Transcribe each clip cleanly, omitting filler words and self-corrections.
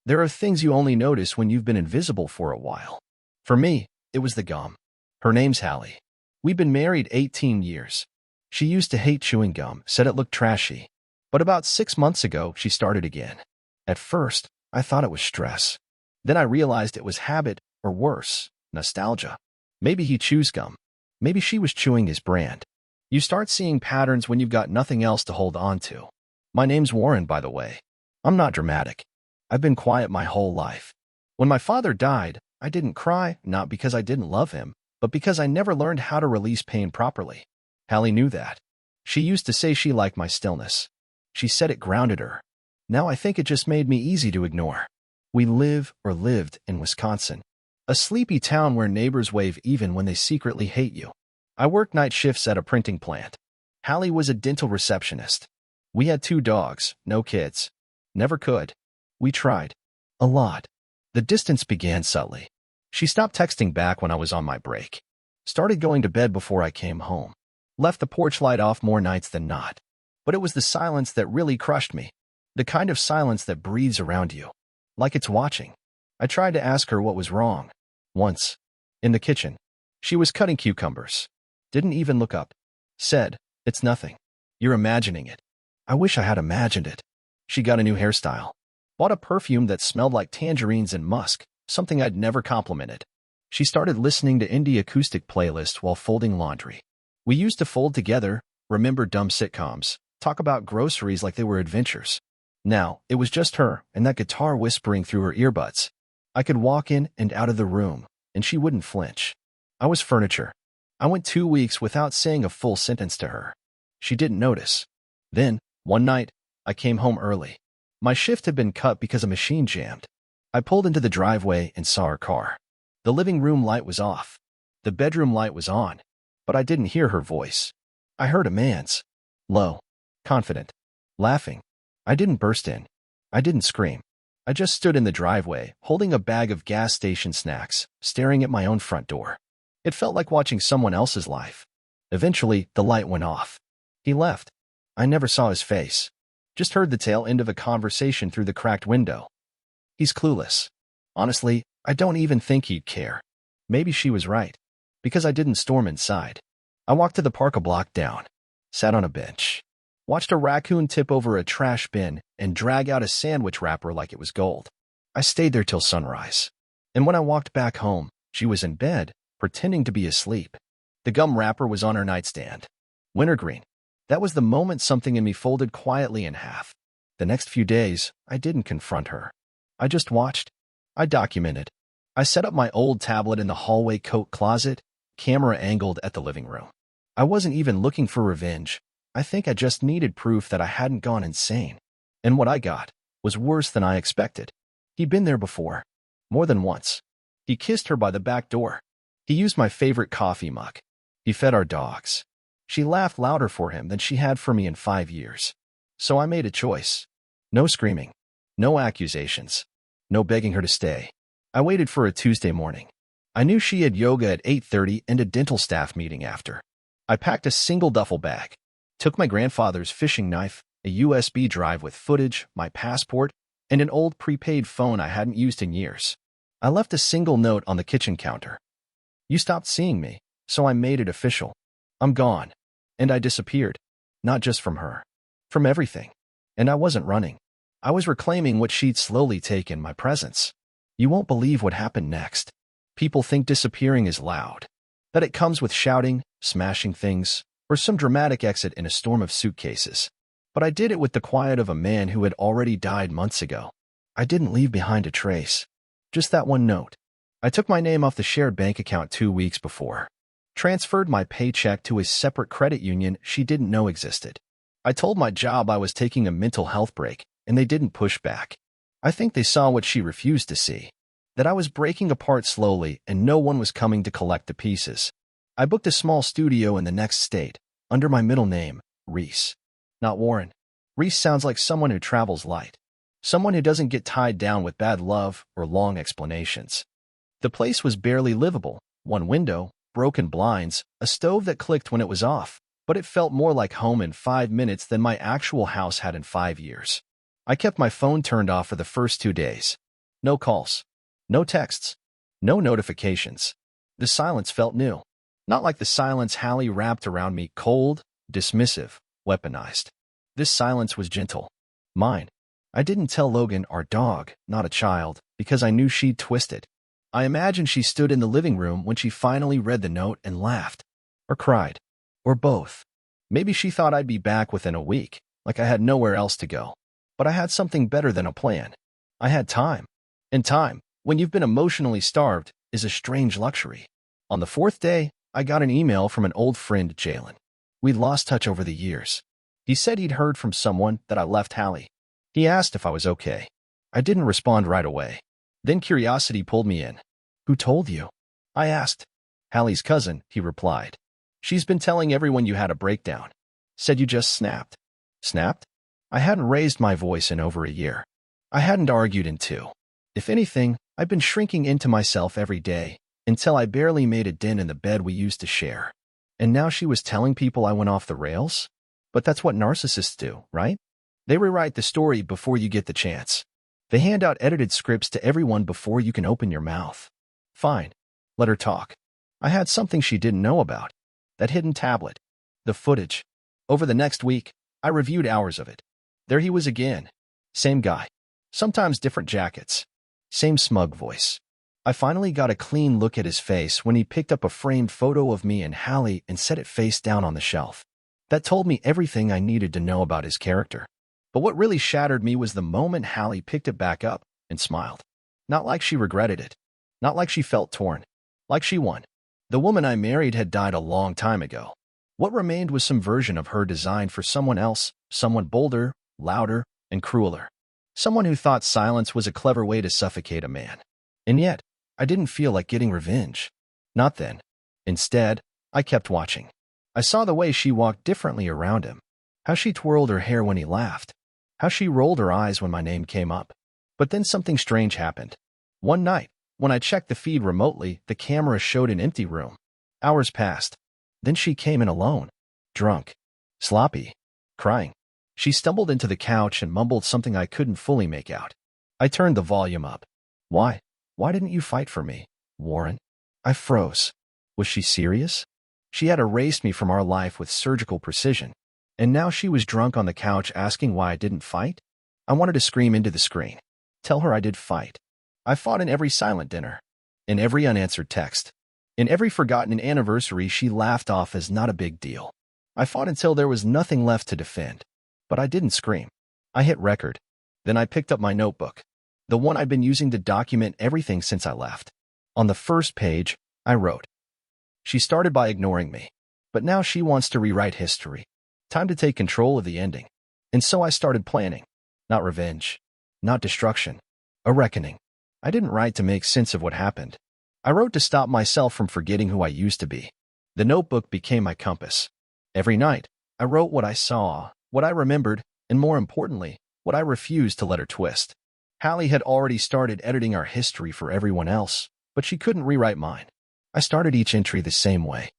There are things you only notice when you've been invisible for a while. For me, it was the gum. Her name's Hallie. We've been married 18 years. She used to hate chewing gum, said it looked trashy. But about 6 months ago, she started again. At first, I thought it was stress. Then I realized it was habit, or worse, nostalgia. Maybe he chews gum. Maybe she was chewing his brand. You start seeing patterns when you've got nothing else to hold on to. My name's Warren, by the way. I'm not dramatic. I've been quiet my whole life. When my father died, I didn't cry, not because I didn't love him, but because I never learned how to release pain properly. Hallie knew that. She used to say she liked my stillness. She said it grounded her. Now I think it just made me easy to ignore. We lived in Wisconsin, a sleepy town where neighbors wave even when they secretly hate you. I worked night shifts at a printing plant. Hallie was a dental receptionist. We had 2 dogs, no kids. Never could. We tried. A lot. The distance began subtly. She stopped texting back when I was on my break. Started going to bed before I came home. Left the porch light off more nights than not. But it was the silence that really crushed me. The kind of silence that breathes around you. Like it's watching. I tried to ask her what was wrong. Once. In the kitchen. She was cutting cucumbers. Didn't even look up. Said, "It's nothing. You're imagining it." I wish I had imagined it. She got a new hairstyle. Bought a perfume that smelled like tangerines and musk, something I'd never complimented. She started listening to indie acoustic playlists while folding laundry. We used to fold together, remember dumb sitcoms, talk about groceries like they were adventures. Now, it was just her and that guitar whispering through her earbuds. I could walk in and out of the room, and she wouldn't flinch. I was furniture. I went 2 weeks without saying a full sentence to her. She didn't notice. Then, one night, I came home early. My shift had been cut because a machine jammed. I pulled into the driveway and saw her car. The living room light was off. The bedroom light was on. But I didn't hear her voice. I heard a man's. Low. Confident. Laughing. I didn't burst in. I didn't scream. I just stood in the driveway, holding a bag of gas station snacks, staring at my own front door. It felt like watching someone else's life. Eventually, the light went off. He left. I never saw his face. Just heard the tail end of a conversation through the cracked window. He's clueless. Honestly, I don't even think he'd care. Maybe she was right. Because I didn't storm inside. I walked to the park a block down. Sat on a bench. Watched a raccoon tip over a trash bin and drag out a sandwich wrapper like it was gold. I stayed there till sunrise. And when I walked back home, she was in bed, pretending to be asleep. The gum wrapper was on her nightstand. Wintergreen. That was the moment something in me folded quietly in half. The next few days, I didn't confront her. I just watched. I documented. I set up my old tablet in the hallway coat closet, camera angled at the living room. I wasn't even looking for revenge. I think I just needed proof that I hadn't gone insane. And what I got was worse than I expected. He'd been there before. More than once. He kissed her by the back door. He used my favorite coffee mug. He fed our dogs. She laughed louder for him than she had for me in 5 years. So I made a choice. No screaming. No accusations. No begging her to stay. I waited for a Tuesday morning. I knew she had yoga at 8:30 and a dental staff meeting after. I packed a single duffel bag. Took my grandfather's fishing knife, a USB drive with footage, my passport, and an old prepaid phone I hadn't used in years. I left a single note on the kitchen counter. You stopped seeing me, so I made it official. I'm gone. And I disappeared. Not just from her. From everything. And I wasn't running. I was reclaiming what she'd slowly taken, my presence. You won't believe what happened next. People think disappearing is loud. That it comes with shouting, smashing things, or some dramatic exit in a storm of suitcases. But I did it with the quiet of a man who had already died months ago. I didn't leave behind a trace. Just that one note. I took my name off the shared bank account 2 weeks before. Transferred my paycheck to a separate credit union she didn't know existed. I told my job I was taking a mental health break, and they didn't push back. I think they saw what she refused to see. That I was breaking apart slowly and no one was coming to collect the pieces. I booked a small studio in the next state, under my middle name, Reese. Not Warren. Reese sounds like someone who travels light. Someone who doesn't get tied down with bad love or long explanations. The place was barely livable. One window, broken blinds, a stove that clicked when it was off, but it felt more like home in 5 minutes than my actual house had in 5 years. I kept my phone turned off for the first 2 days. No calls. No texts. No notifications. The silence felt new. Not like the silence Hallie wrapped around me, cold, dismissive, weaponized. This silence was gentle. Mine. I didn't tell Logan, our dog, not a child, because I knew she'd twist it. I imagined she stood in the living room when she finally read the note and laughed. Or cried. Or both. Maybe she thought I'd be back within a week, like I had nowhere else to go. But I had something better than a plan. I had time. And time, when you've been emotionally starved, is a strange luxury. On the fourth day, I got an email from an old friend, Jalen. We'd lost touch over the years. He said he'd heard from someone that I left Hallie. He asked if I was okay. I didn't respond right away. Then curiosity pulled me in. Who told you? I asked. Hallie's cousin, he replied. She's been telling everyone you had a breakdown. Said you just snapped. Snapped? I hadn't raised my voice in over a year. I hadn't argued in 2. If anything, I'd been shrinking into myself every day, until I barely made a dent in the bed we used to share. And now she was telling people I went off the rails? But that's what narcissists do, right? They rewrite the story before you get the chance. They hand out edited scripts to everyone before you can open your mouth. Fine. Let her talk. I had something she didn't know about. That hidden tablet. The footage. Over the next week, I reviewed hours of it. There he was again. Same guy. Sometimes different jackets. Same smug voice. I finally got a clean look at his face when he picked up a framed photo of me and Hallie and set it face down on the shelf. That told me everything I needed to know about his character. But what really shattered me was the moment Hallie picked it back up and smiled. Not like she regretted it. Not like she felt torn. Like she won. The woman I married had died a long time ago. What remained was some version of her designed for someone else, someone bolder, louder, and crueler. Someone who thought silence was a clever way to suffocate a man. And yet, I didn't feel like getting revenge. Not then. Instead, I kept watching. I saw the way she walked differently around him. How she twirled her hair when he laughed. How she rolled her eyes when my name came up. But then something strange happened. One night, when I checked the feed remotely, the camera showed an empty room. Hours passed. Then she came in alone. Drunk. Sloppy. Crying. She stumbled into the couch and mumbled something I couldn't fully make out. I turned the volume up. Why? Why didn't you fight for me, Warren? I froze. Was she serious? She had erased me from our life with surgical precision. And now she was drunk on the couch asking why I didn't fight? I wanted to scream into the screen. Tell her I did fight. I fought in every silent dinner. In every unanswered text. In every forgotten anniversary she laughed off as not a big deal. I fought until there was nothing left to defend. But I didn't scream. I hit record. Then I picked up my notebook. The one I'd been using to document everything since I left. On the first page, I wrote, She started by ignoring me. But now she wants to rewrite history. Time to take control of the ending. And so I started planning. Not revenge. Not destruction. A reckoning. I didn't write to make sense of what happened. I wrote to stop myself from forgetting who I used to be. The notebook became my compass. Every night, I wrote what I saw, what I remembered, and more importantly, what I refused to let her twist. Hallie had already started editing our history for everyone else, but she couldn't rewrite mine. I started each entry the same way.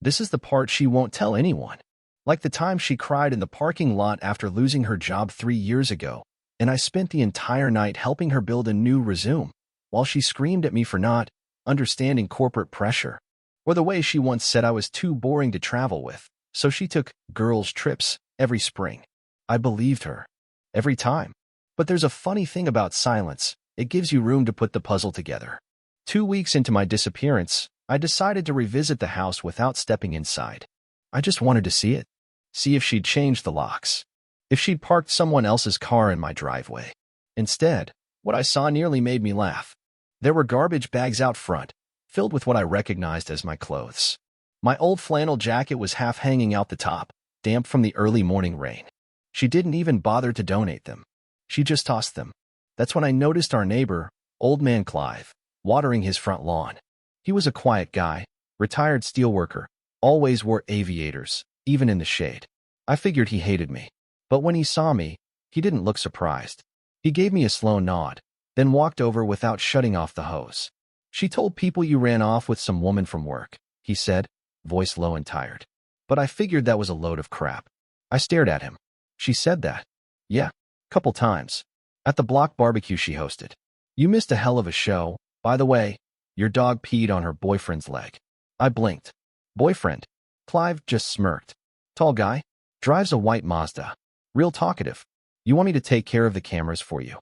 This is the part she won't tell anyone. Like the time she cried in the parking lot after losing her job 3 years ago, and I spent the entire night helping her build a new resume, while she screamed at me for not understanding corporate pressure. Or the way she once said I was too boring to travel with, so she took girls' trips every spring. I believed her. Every time. But there's a funny thing about silence. It gives you room to put the puzzle together. 2 weeks into my disappearance, I decided to revisit the house without stepping inside. I just wanted to see it. See if she'd changed the locks. If she'd parked someone else's car in my driveway. Instead, what I saw nearly made me laugh. There were garbage bags out front, filled with what I recognized as my clothes. My old flannel jacket was half hanging out the top, damp from the early morning rain. She didn't even bother to donate them. She just tossed them. That's when I noticed our neighbor, Old Man Clive, watering his front lawn. He was a quiet guy, retired steelworker, always wore aviators, even in the shade. I figured he hated me. But when he saw me, he didn't look surprised. He gave me a slow nod, then walked over without shutting off the hose. She told people you ran off with some woman from work, he said, voice low and tired. But I figured that was a load of crap. I stared at him. She said that. Yeah, couple times. At the block barbecue she hosted. You missed a hell of a show. By the way, your dog peed on her boyfriend's leg. I blinked. Boyfriend? Clive just smirked. Tall guy? Drives a white Mazda. Real talkative. You want me to take care of the cameras for you?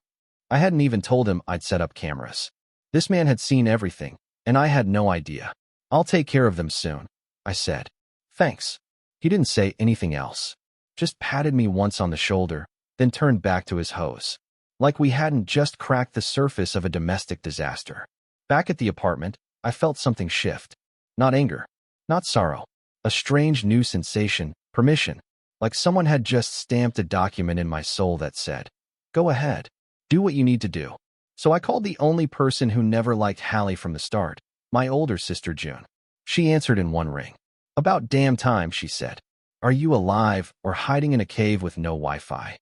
I hadn't even told him I'd set up cameras. This man had seen everything, and I had no idea. I'll take care of them soon, I said. Thanks. He didn't say anything else. Just patted me once on the shoulder, then turned back to his hose. Like we hadn't just cracked the surface of a domestic disaster. Back at the apartment, I felt something shift. Not anger. Not sorrow. A strange new sensation, permission. Like someone had just stamped a document in my soul that said, go ahead. Do what you need to do. So I called the only person who never liked Hallie from the start, my older sister June. She answered in one ring. About damn time, she said. Are you alive or hiding in a cave with no Wi-Fi?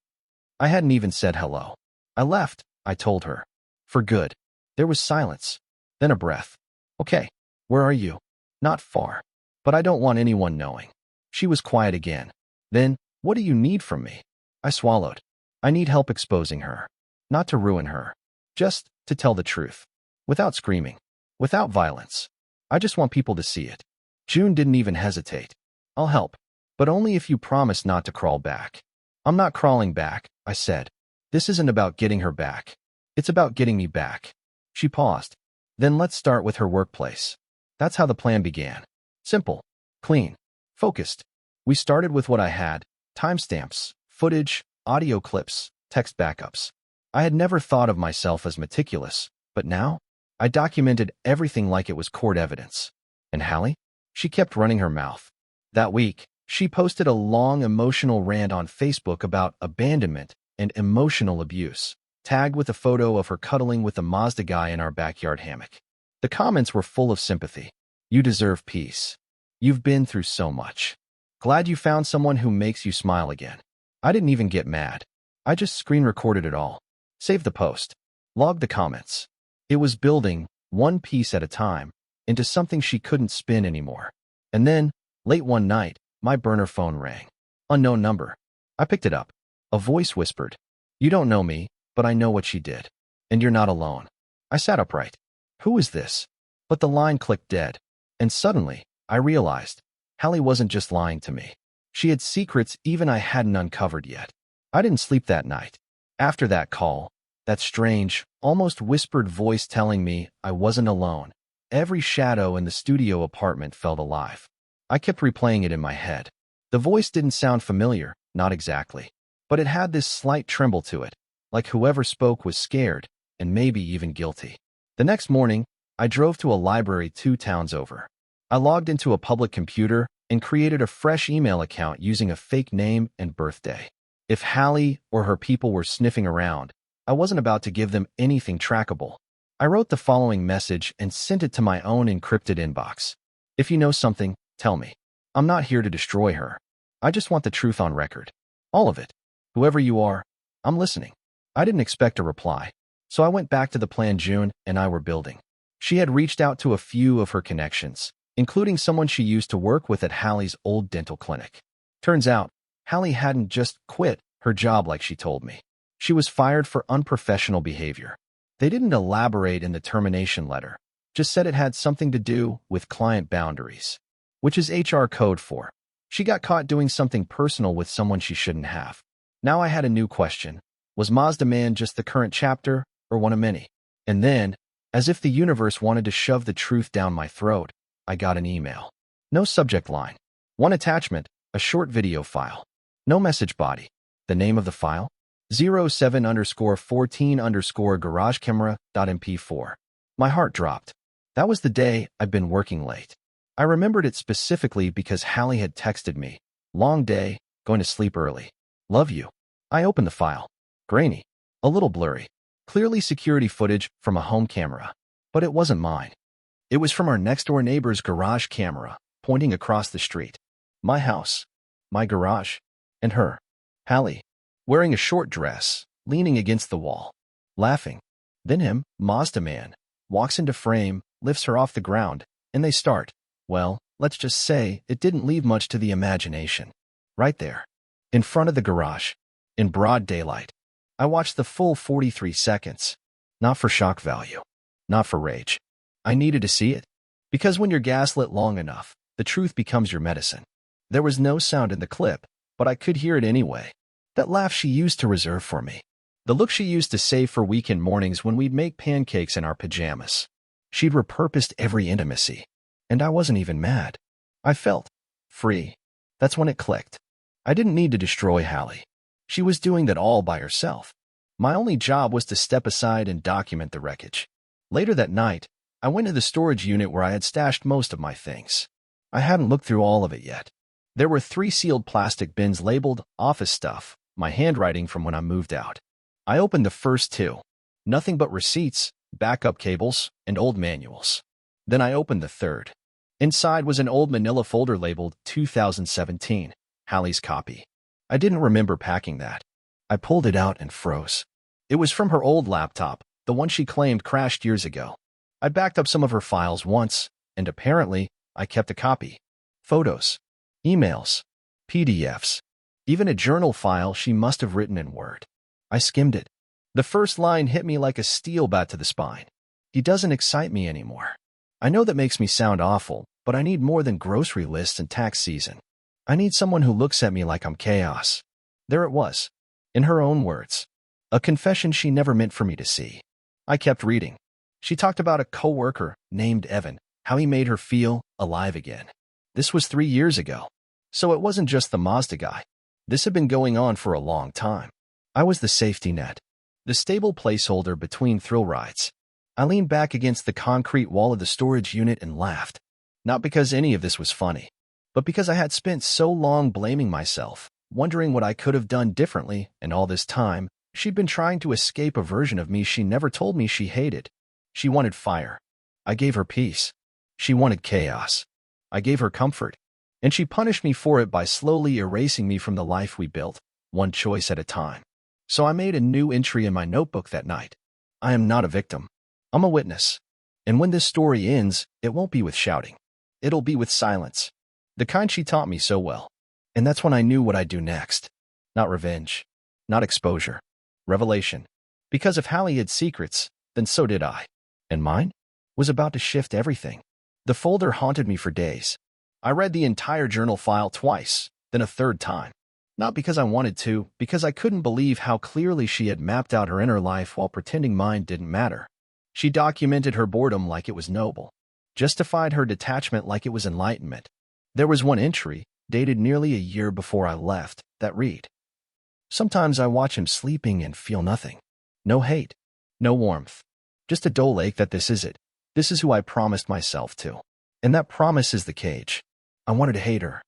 I hadn't even said hello. I left, I told her. For good. There was silence. Then a breath. Okay, where are you? Not far. But I don't want anyone knowing. She was quiet again. Then, what do you need from me? I swallowed. I need help exposing her. Not to ruin her. Just to tell the truth. Without screaming. Without violence. I just want people to see it. June didn't even hesitate. I'll help. But only if you promise not to crawl back. I'm not crawling back, I said. This isn't about getting her back. It's about getting me back. She paused. Then let's start with her workplace. That's how the plan began. Simple. Clean. Focused. We started with what I had. Timestamps, footage, audio clips, text backups. I had never thought of myself as meticulous, but now, I documented everything like it was court evidence. And Hallie? She kept running her mouth. That week, she posted a long emotional rant on Facebook about abandonment and emotional abuse, tagged with a photo of her cuddling with a Mazda guy in our backyard hammock. The comments were full of sympathy. You deserve peace. You've been through so much. Glad you found someone who makes you smile again. I didn't even get mad. I just screen recorded it all. Saved the post. Logged the comments. It was building, one piece at a time, into something she couldn't spin anymore. And then, late one night, my burner phone rang. Unknown number. I picked it up. A voice whispered, You don't know me, but I know what she did. And you're not alone. I sat upright. Who is this? But the line clicked dead. And suddenly, I realized, Hallie wasn't just lying to me. She had secrets even I hadn't uncovered yet. I didn't sleep that night. After that call, that strange, almost whispered voice telling me I wasn't alone, every shadow in the studio apartment felt alive. I kept replaying it in my head. The voice didn't sound familiar, not exactly. But it had this slight tremble to it, like whoever spoke was scared, and maybe even guilty. The next morning, I drove to a library 2 towns over. I logged into a public computer and created a fresh email account using a fake name and birthday. If Hallie or her people were sniffing around, I wasn't about to give them anything trackable. I wrote the following message and sent it to my own encrypted inbox. If you know something, tell me. I'm not here to destroy her. I just want the truth on record. All of it. Whoever you are, I'm listening. I didn't expect a reply, so I went back to the plan June and I were building. She had reached out to a few of her connections, including someone she used to work with at Hallie's old dental clinic. Turns out, Hallie hadn't just quit her job like she told me. She was fired for unprofessional behavior. They didn't elaborate in the termination letter, just said it had something to do with client boundaries, which is HR code for. She got caught doing something personal with someone she shouldn't have. Now I had a new question. Was Mazda Man just the current chapter, or one of many? And then, as if the universe wanted to shove the truth down my throat, I got an email. No subject line. One attachment, a short video file. No message body. The name of the file? 07_14_garagecamera.mp4. My heart dropped. That was the day I'd been working late. I remembered it specifically because Hallie had texted me. Long day, going to sleep early. Love you. I opened the file. Grainy. A little blurry. Clearly security footage from a home camera. But it wasn't mine. It was from our next-door neighbor's garage camera, pointing across the street. My house. My garage. And her. Hallie. Wearing a short dress, leaning against the wall. Laughing. Then him, Mazda Man, walks into frame, lifts her off the ground, and they start. Well, let's just say it didn't leave much to the imagination. Right there. In front of the garage. In broad daylight. I watched the full 43 seconds. Not for shock value. Not for rage. I needed to see it. Because when you're gaslit long enough, the truth becomes your medicine. There was no sound in the clip, but I could hear it anyway. That laugh she used to reserve for me. The look she used to save for weekend mornings when we'd make pancakes in our pajamas. She'd repurposed every intimacy. And I wasn't even mad. I felt free. That's when it clicked. I didn't need to destroy Hallie. She was doing that all by herself. My only job was to step aside and document the wreckage. Later that night, I went to the storage unit where I had stashed most of my things. I hadn't looked through all of it yet. There were 3 sealed plastic bins labeled office stuff, my handwriting from when I moved out. I opened the first 2. Nothing but receipts, backup cables, and old manuals. Then I opened the third. Inside was an old manila folder labeled 2017, Hallie's copy. I didn't remember packing that. I pulled it out and froze. It was from her old laptop, the one she claimed crashed years ago. I backed up some of her files once, and apparently, I kept a copy. Photos, emails, PDFs, even a journal file she must have written in Word. I skimmed it. The first line hit me like a steel bat to the spine. He doesn't excite me anymore. I know that makes me sound awful, but I need more than grocery lists and tax season. I need someone who looks at me like I'm chaos. There it was. In her own words. A confession she never meant for me to see. I kept reading. She talked about a coworker named Evan, how he made her feel alive again. This was 3 years ago. So it wasn't just the Mazda guy. This had been going on for a long time. I was the safety net. The stable placeholder between thrill rides. I leaned back against the concrete wall of the storage unit and laughed. Not because any of this was funny, but because I had spent so long blaming myself, wondering what I could have done differently, and all this time, she'd been trying to escape a version of me she never told me she hated. She wanted fire. I gave her peace. She wanted chaos. I gave her comfort. And she punished me for it by slowly erasing me from the life we built, one choice at a time. So I made a new entry in my notebook that night. I am not a victim. I'm a witness. And when this story ends, it won't be with shouting. It'll be with silence. The kind she taught me so well. And that's when I knew what I'd do next. Not revenge. Not exposure. Revelation. Because if Hallie had secrets, then so did I. And mine was about to shift everything. The folder haunted me for days. I read the entire journal file twice, then a third time. Not because I wanted to, because I couldn't believe how clearly she had mapped out her inner life while pretending mine didn't matter. She documented her boredom like it was noble, justified her detachment like it was enlightenment. There was one entry, dated nearly a year before I left, that read, "Sometimes I watch him sleeping and feel nothing. No hate, no warmth. Just a dull ache that this is it. This is who I promised myself to. And that promise is the cage." I wanted to hate her.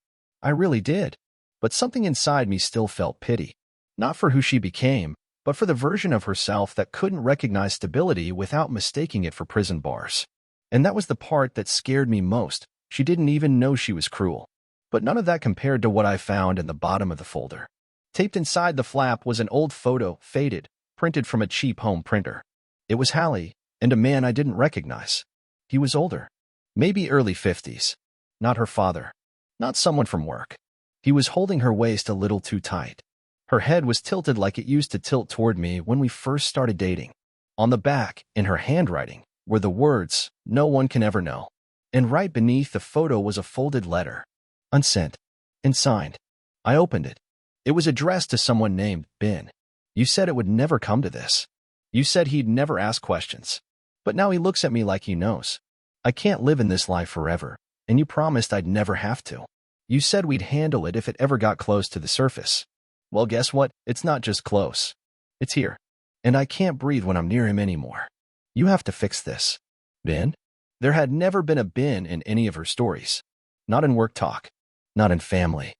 I really did. But something inside me still felt pity. Not for who she became, but for the version of herself that couldn't recognize stability without mistaking it for prison bars. And that was the part that scared me most. She didn't even know she was cruel. But none of that compared to what I found in the bottom of the folder. Taped inside the flap was an old photo, faded, printed from a cheap home printer. It was Hallie, and a man I didn't recognize. He was older. Maybe early 50s. Not her father. Not someone from work. He was holding her waist a little too tight. Her head was tilted like it used to tilt toward me when we first started dating. On the back, in her handwriting, were the words, "No one can ever know." And right beneath the photo was a folded letter. Unsent. And signed. I opened it. It was addressed to someone named Ben. "You said it would never come to this. You said he'd never ask questions. But now he looks at me like he knows. I can't live in this life forever, and you promised I'd never have to. You said we'd handle it if it ever got close to the surface. Well, guess what? It's not just close. It's here. And I can't breathe when I'm near him anymore. You have to fix this." Ben? There had never been a Ben in any of her stories. Not in work talk. Not in family.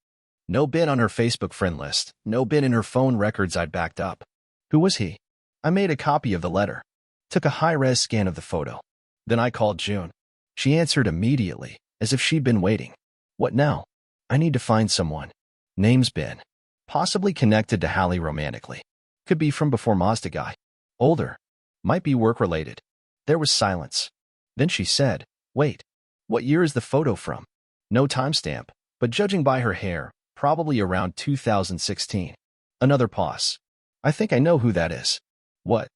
No Ben on her Facebook friend list. No Ben in her phone records I'd backed up. Who was he? I made a copy of the letter. Took a high-res scan of the photo. Then I called June. She answered immediately, as if she'd been waiting. "What now?" "I need to find someone. Name's Ben. Possibly connected to Hallie romantically. Could be from before Mazda guy. Older. Might be work-related." There was silence. Then she said, "Wait. What year is the photo from?" No timestamp, but judging by her hair, probably around 2016. Another pause. "I think I know who that is." "What?"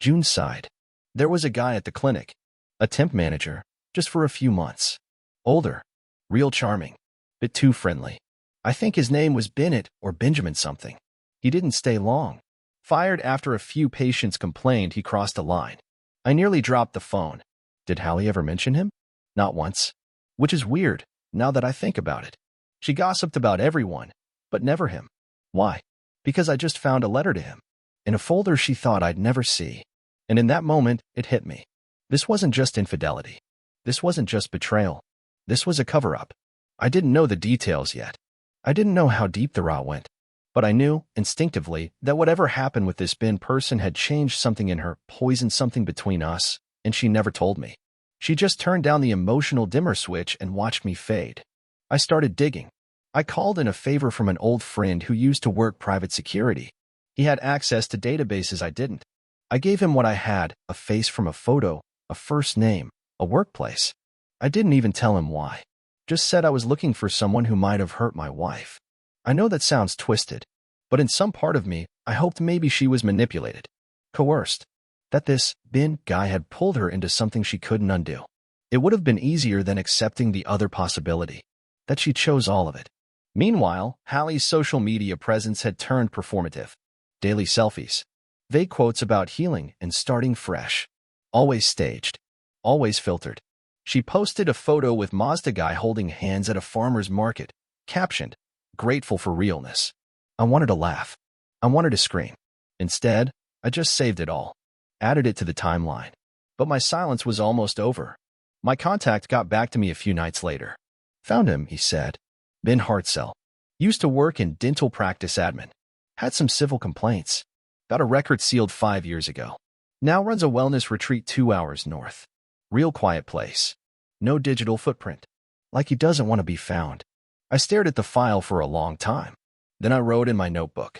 June sighed. There was a guy at the clinic, a temp manager, just for a few months. Older, real charming, bit too friendly. I think his name was Bennett or Benjamin something. He didn't stay long. Fired after a few patients complained he crossed a line. I nearly dropped the phone. Did Hallie ever mention him? Not once. Which is weird, now that I think about it. She gossiped about everyone, but never him. Why? Because I just found a letter to him, in a folder she thought I'd never see. And in that moment, it hit me. This wasn't just infidelity. This wasn't just betrayal. This was a cover-up. I didn't know the details yet. I didn't know how deep the rot went. But I knew, instinctively, that whatever happened with this Ben person had changed something in her, poisoned something between us, and she never told me. She just turned down the emotional dimmer switch and watched me fade. I started digging. I called in a favor from an old friend who used to work private security. He had access to databases I didn't. I gave him what I had, a face from a photo, a first name, a workplace. I didn't even tell him why. Just said I was looking for someone who might have hurt my wife. I know that sounds twisted, but in some part of me, I hoped maybe she was manipulated, coerced, that this Ben guy had pulled her into something she couldn't undo. It would have been easier than accepting the other possibility, that she chose all of it. Meanwhile, Hallie's social media presence had turned performative. Daily selfies, vague quotes about healing and starting fresh. Always staged, always filtered. She posted a photo with Mazda guy holding hands at a farmer's market, captioned, "Grateful for realness." I wanted to laugh. I wanted to scream. Instead, I just saved it all, added it to the timeline. But my silence was almost over. My contact got back to me a few nights later. Found him, he said. Ben Hartzell. Used to work in dental practice admin. Had some civil complaints. Got a record sealed 5 years ago. Now runs a wellness retreat 2 hours north. Real quiet place. No digital footprint. Like he doesn't want to be found. I stared at the file for a long time. Then I wrote in my notebook.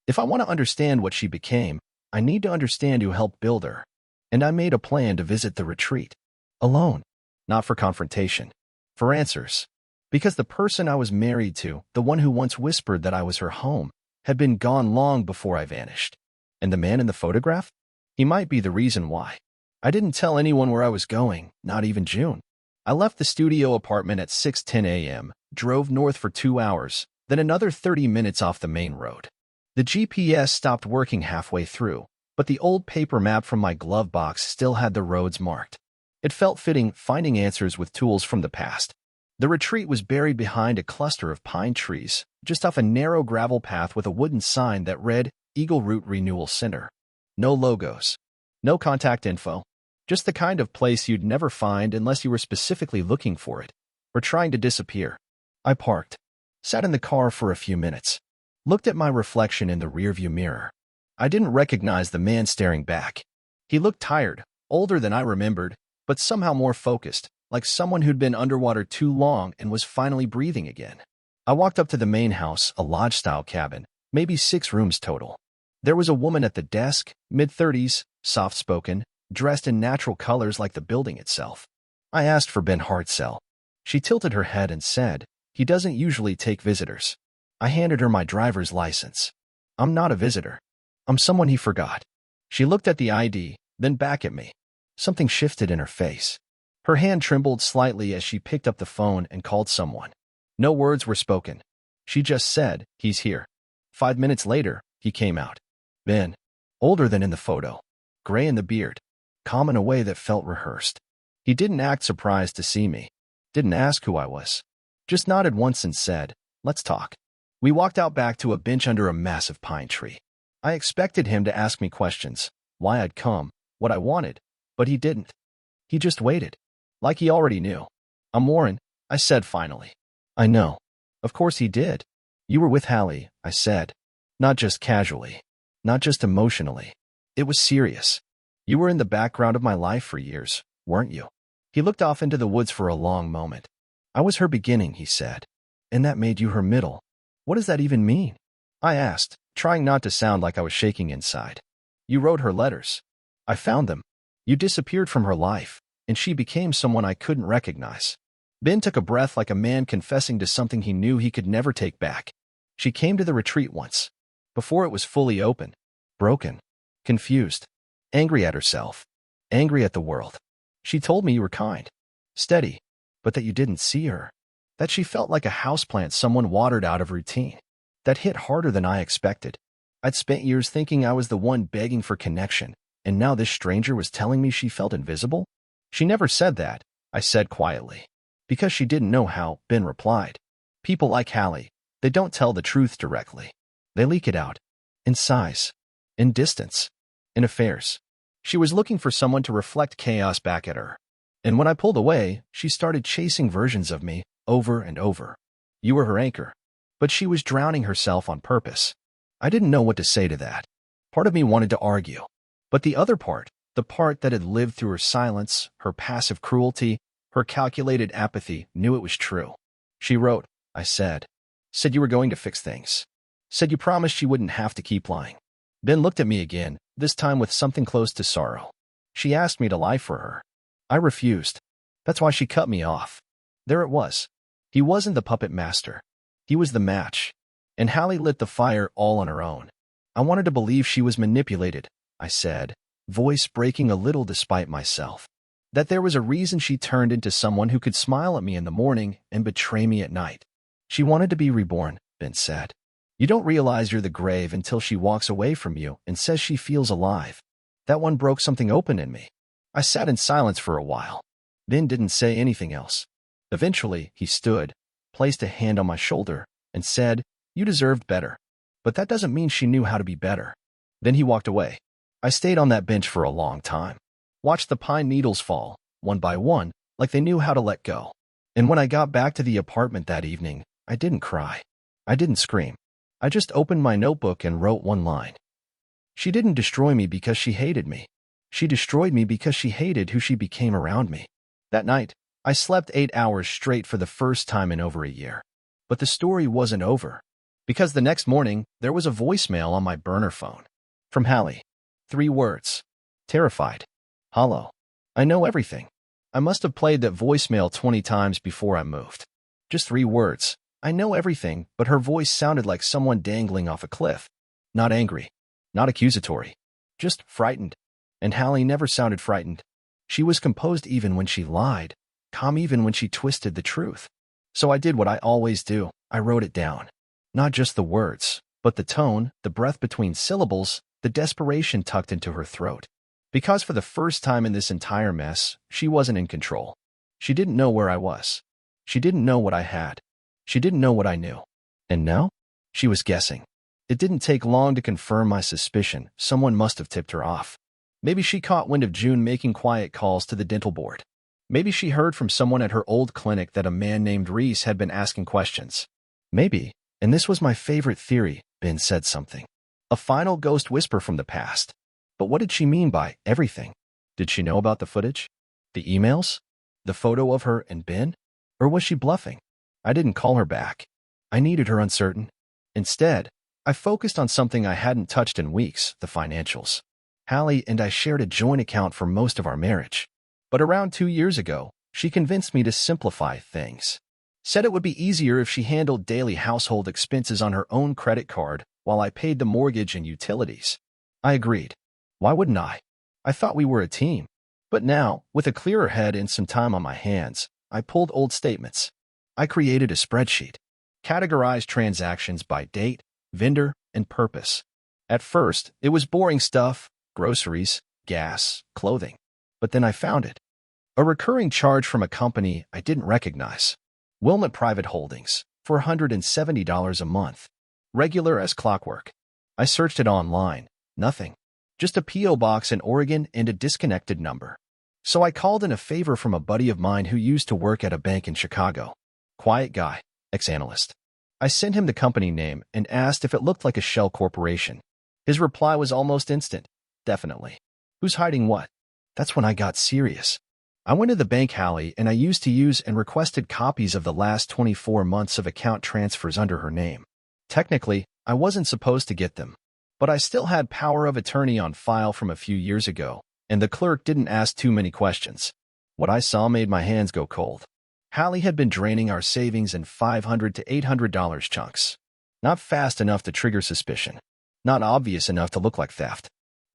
If I want to understand what she became, I need to understand who helped build her. And I made a plan to visit the retreat. Alone. Not for confrontation. For answers. Because the person I was married to, the one who once whispered that I was her home, had been gone long before I vanished. And the man in the photograph? He might be the reason why. I didn't tell anyone where I was going, not even June. I left the studio apartment at 6:10 a.m., drove north for 2 hours, then another 30 minutes off the main road. The GPS stopped working halfway through, but the old paper map from my glove box still had the roads marked. It felt fitting, finding answers with tools from the past. The retreat was buried behind a cluster of pine trees, just off a narrow gravel path with a wooden sign that read, Eagle Root Renewal Center. No logos. No contact info. Just the kind of place you'd never find unless you were specifically looking for it, or trying to disappear. I parked. Sat in the car for a few minutes. Looked at my reflection in the rearview mirror. I didn't recognize the man staring back. He looked tired, older than I remembered, but somehow more focused, like someone who'd been underwater too long and was finally breathing again. I walked up to the main house, a lodge-style cabin, maybe 6 rooms total. There was a woman at the desk, mid-30s, soft-spoken, dressed in natural colors like the building itself. I asked for Ben Hartzell. She tilted her head and said, "He doesn't usually take visitors." I handed her my driver's license. "I'm not a visitor. I'm someone he forgot." She looked at the ID, then back at me. Something shifted in her face. Her hand trembled slightly as she picked up the phone and called someone. No words were spoken. She just said, "He's here." 5 minutes later, he came out. Ben. Older than in the photo. Gray in the beard. Calm in a way that felt rehearsed. He didn't act surprised to see me. Didn't ask who I was. Just nodded once and said, "Let's talk." We walked out back to a bench under a massive pine tree. I expected him to ask me questions, why I'd come, what I wanted, but he didn't. He just waited. Like he already knew. "I'm Warren," I said finally. "I know." Of course he did. "You were with Hallie," I said. Not just casually. Not just emotionally. It was serious. "You were in the background of my life for years, weren't you?" He looked off into the woods for a long moment. "I was her beginning," he said. "And that made you her middle." "What does that even mean?" I asked, trying not to sound like I was shaking inside. "You wrote her letters. I found them. You disappeared from her life, and she became someone I couldn't recognize." Ben took a breath like a man confessing to something he knew he could never take back. "She came to the retreat once, before it was fully open, broken, confused, angry at herself. angry at the world. She told me you were kind, steady, but that you didn't see her. That she felt like a houseplant someone watered out of routine. That hit harder than I expected. I'd spent years thinking I was the one begging for connection, and now this stranger was telling me she felt invisible? She never said that, I said quietly. Because she didn't know how, Ben replied. People like Hallie, they don't tell the truth directly. They leak it out. In size. In distance. In affairs. She was looking for someone to reflect chaos back at her. And when I pulled away, she started chasing versions of me, over and over. You were her anchor. But she was drowning herself on purpose. I didn't know what to say to that. Part of me wanted to argue. But the other part, the part that had lived through her silence, her passive cruelty, her calculated apathy, knew it was true. She wrote, I said. Said you were going to fix things. Said you promised she wouldn't have to keep lying. Ben looked at me again, this time with something close to sorrow. She asked me to lie for her. I refused. That's why she cut me off. There it was. He wasn't the puppet master. He was the match. And Hallie lit the fire all on her own. I wanted to believe she was manipulated, I said, voice breaking a little despite myself. That there was a reason she turned into someone who could smile at me in the morning and betray me at night. She wanted to be reborn, Ben said. You don't realize you're the grave until she walks away from you and says she feels alive. That one broke something open in me. I sat in silence for a while. Ben didn't say anything else. Eventually, he stood, placed a hand on my shoulder, and said, You deserved better. But that doesn't mean she knew how to be better. Then he walked away. I stayed on that bench for a long time. Watched the pine needles fall, one by one, like they knew how to let go. And when I got back to the apartment that evening, I didn't cry. I didn't scream. I just opened my notebook and wrote one line. She didn't destroy me because she hated me. She destroyed me because she hated who she became around me. That night, I slept 8 hours straight for the first time in over a year. But the story wasn't over. Because the next morning, there was a voicemail on my burner phone. From Hallie. 3 words. Terrified. Hollow. I know everything. I must have played that voicemail 20 times before I moved. Just 3 words. I know everything, but her voice sounded like someone dangling off a cliff. Not angry. Not accusatory. Just frightened. And Hallie never sounded frightened. She was composed even when she lied, calm even when she twisted the truth. So I did what I always do. I wrote it down. Not just the words, but the tone, the breath between syllables, the desperation tucked into her throat. Because for the first time in this entire mess, she wasn't in control. She didn't know where I was. She didn't know what I had. She didn't know what I knew. And now? She was guessing. It didn't take long to confirm my suspicion. Someone must have tipped her off. Maybe she caught wind of June making quiet calls to the dental board. Maybe she heard from someone at her old clinic that a man named Reese had been asking questions. Maybe, and this was my favorite theory, Ben said something. A final ghost whisper from the past. But what did she mean by everything? Did she know about the footage? The emails? The photo of her and Ben? Or was she bluffing? I didn't call her back. I needed her uncertain. Instead, I focused on something I hadn't touched in weeks, the financials. Hallie and I shared a joint account for most of our marriage. But around 2 years ago, she convinced me to simplify things. Said it would be easier if she handled daily household expenses on her own credit card while I paid the mortgage and utilities. I agreed. Why wouldn't I? I thought we were a team. But now, with a clearer head and some time on my hands, I pulled old statements. I created a spreadsheet. Categorized transactions by date, vendor, and purpose. At first, it was boring stuff, groceries, gas, clothing. But then I found it. A recurring charge from a company I didn't recognize. Wilmot Private Holdings, $470 a month. Regular as clockwork. I searched it online. Nothing. Just a P.O. box in Oregon and a disconnected number. So I called in a favor from a buddy of mine who used to work at a bank in Chicago. Quiet guy, ex-analyst. I sent him the company name and asked if it looked like a shell corporation. His reply was almost instant. Definitely. Who's hiding what? That's when I got serious. I went to the bank Hallie and I used to use and requested copies of the last 24 months of account transfers under her name. Technically, I wasn't supposed to get them. But I still had power of attorney on file from a few years ago, and the clerk didn't ask too many questions. What I saw made my hands go cold. Hallie had been draining our savings in $500 to $800 chunks. Not fast enough to trigger suspicion. Not obvious enough to look like theft.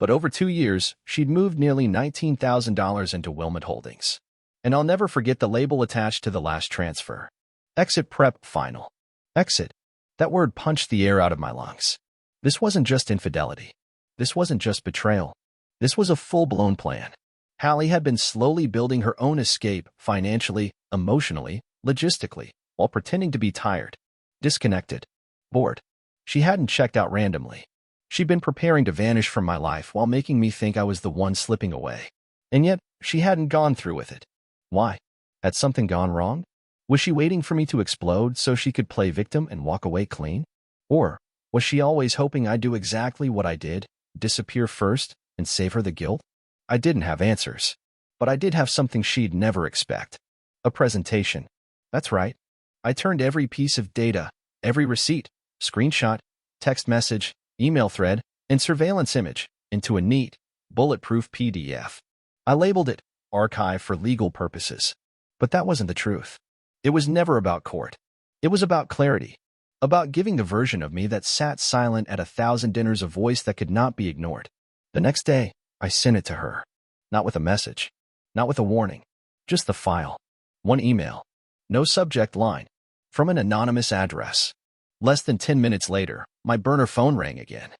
But over 2 years, she'd moved nearly $19,000 into Wilmot Holdings. And I'll never forget the label attached to the last transfer. Exit prep final. Exit. That word punched the air out of my lungs. This wasn't just infidelity. This wasn't just betrayal. This was a full-blown plan. Hallie had been slowly building her own escape financially, emotionally, logistically, while pretending to be tired, disconnected, bored. She hadn't checked out randomly. She'd been preparing to vanish from my life while making me think I was the one slipping away. And yet, she hadn't gone through with it. Why? Had something gone wrong? Was she waiting for me to explode so she could play victim and walk away clean? Or was she always hoping I'd do exactly what I did, disappear first, and save her the guilt? I didn't have answers. But I did have something she'd never expect. A presentation. That's right. I turned every piece of data, every receipt, screenshot, text message, email thread, and surveillance image into a neat, bulletproof PDF. I labeled it Archive for legal purposes. But that wasn't the truth. It was never about court. It was about clarity. About giving the version of me that sat silent at 1,000 dinners a voice that could not be ignored. The next day, I sent it to her. Not with a message. Not with a warning. Just the file. One email. No subject line. From an anonymous address. Less than 10 minutes later, my burner phone rang again.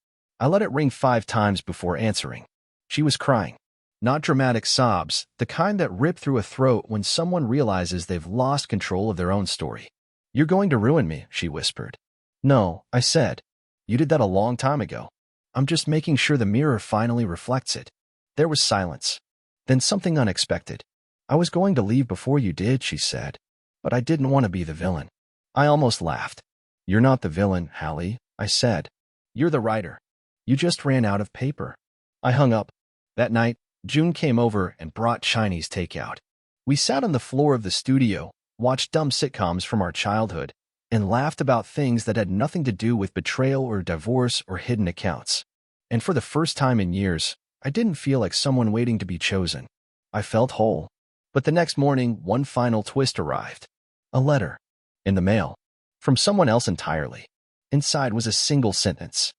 I let it ring 5 times before answering. She was crying. Not dramatic sobs, the kind that rip through a throat when someone realizes they've lost control of their own story. "You're going to ruin me," she whispered. "No," I said. "You did that a long time ago. I'm just making sure the mirror finally reflects it." There was silence. Then something unexpected. "I was going to leave before you did," she said. "But I didn't want to be the villain." I almost laughed. "You're not the villain, Hallie," I said. "You're the writer. You just ran out of paper." I hung up. That night, June came over and brought Chinese takeout. We sat on the floor of the studio, watched dumb sitcoms from our childhood, and laughed about things that had nothing to do with betrayal or divorce or hidden accounts. And for the first time in years, I didn't feel like someone waiting to be chosen. I felt whole. But the next morning, one final twist arrived. A letter. In the mail. From someone else entirely. Inside was a single sentence.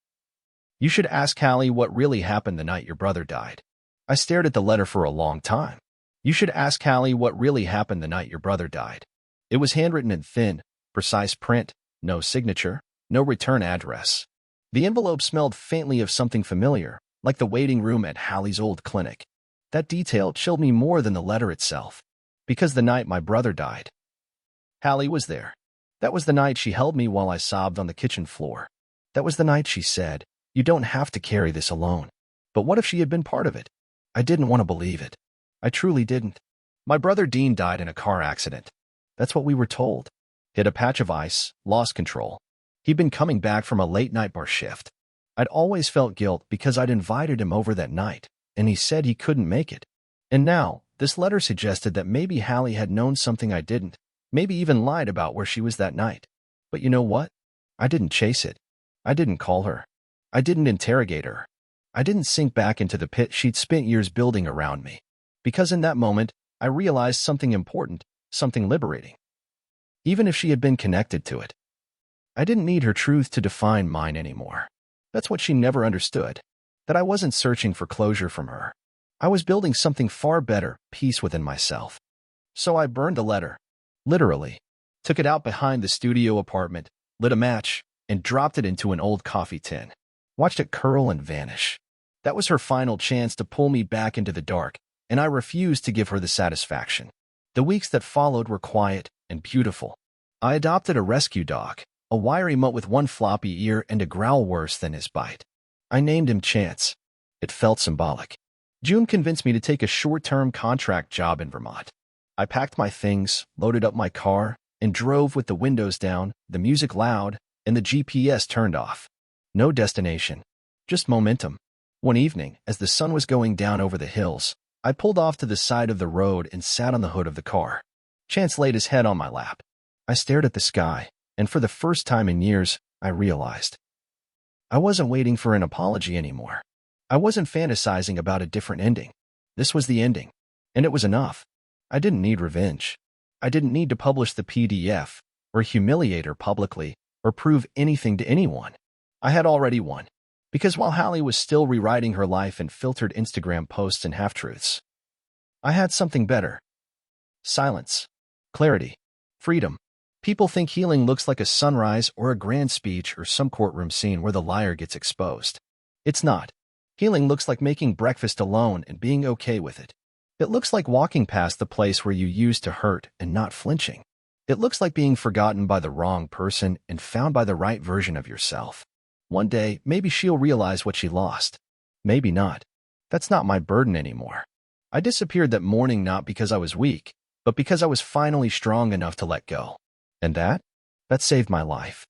"You should ask Hallie what really happened the night your brother died." I stared at the letter for a long time. "You should ask Hallie what really happened the night your brother died." It was handwritten in thin, precise print, no signature, no return address. The envelope smelled faintly of something familiar, like the waiting room at Hallie's old clinic. That detail chilled me more than the letter itself. Because the night my brother died, Hallie was there. That was the night she held me while I sobbed on the kitchen floor. That was the night she said, "You don't have to carry this alone." But what if she had been part of it? I didn't want to believe it. I truly didn't. My brother Dean died in a car accident. That's what we were told. Hit a patch of ice, lost control. He'd been coming back from a late-night bar shift. I'd always felt guilt because I'd invited him over that night, and he said he couldn't make it. And now, this letter suggested that maybe Hallie had known something I didn't, maybe even lied about where she was that night. But you know what? I didn't chase it. I didn't call her. I didn't interrogate her. I didn't sink back into the pit she'd spent years building around me. Because in that moment, I realized something important, something liberating. Even if she had been connected to it, I didn't need her truth to define mine anymore. That's what she never understood, that I wasn't searching for closure from her. I was building something far better, peace within myself. So I burned the letter, literally, took it out behind the studio apartment, lit a match, and dropped it into an old coffee tin. Watched it curl and vanish. That was her final chance to pull me back into the dark, and I refused to give her the satisfaction. The weeks that followed were quiet and beautiful. I adopted a rescue dog, a wiry mutt with one floppy ear and a growl worse than his bite. I named him Chance. It felt symbolic. June convinced me to take a short-term contract job in Vermont. I packed my things, loaded up my car, and drove with the windows down, the music loud, and the GPS turned off. No destination, just momentum. One evening, as the sun was going down over the hills, I pulled off to the side of the road and sat on the hood of the car. Chance laid his head on my lap. I stared at the sky, and for the first time in years, I realized. I wasn't waiting for an apology anymore. I wasn't fantasizing about a different ending. This was the ending, and it was enough. I didn't need revenge. I didn't need to publish the PDF, or humiliate her publicly, or prove anything to anyone. I had already won. Because while Hallie was still rewriting her life in filtered Instagram posts and half-truths, I had something better. Silence, clarity, freedom. People think healing looks like a sunrise or a grand speech or some courtroom scene where the liar gets exposed. It's not. Healing looks like making breakfast alone and being okay with it. It looks like walking past the place where you used to hurt and not flinching. It looks like being forgotten by the wrong person and found by the right version of yourself. One day, maybe she'll realize what she lost. Maybe not. That's not my burden anymore. I disappeared that morning not because I was weak, but because I was finally strong enough to let go. And that saved my life.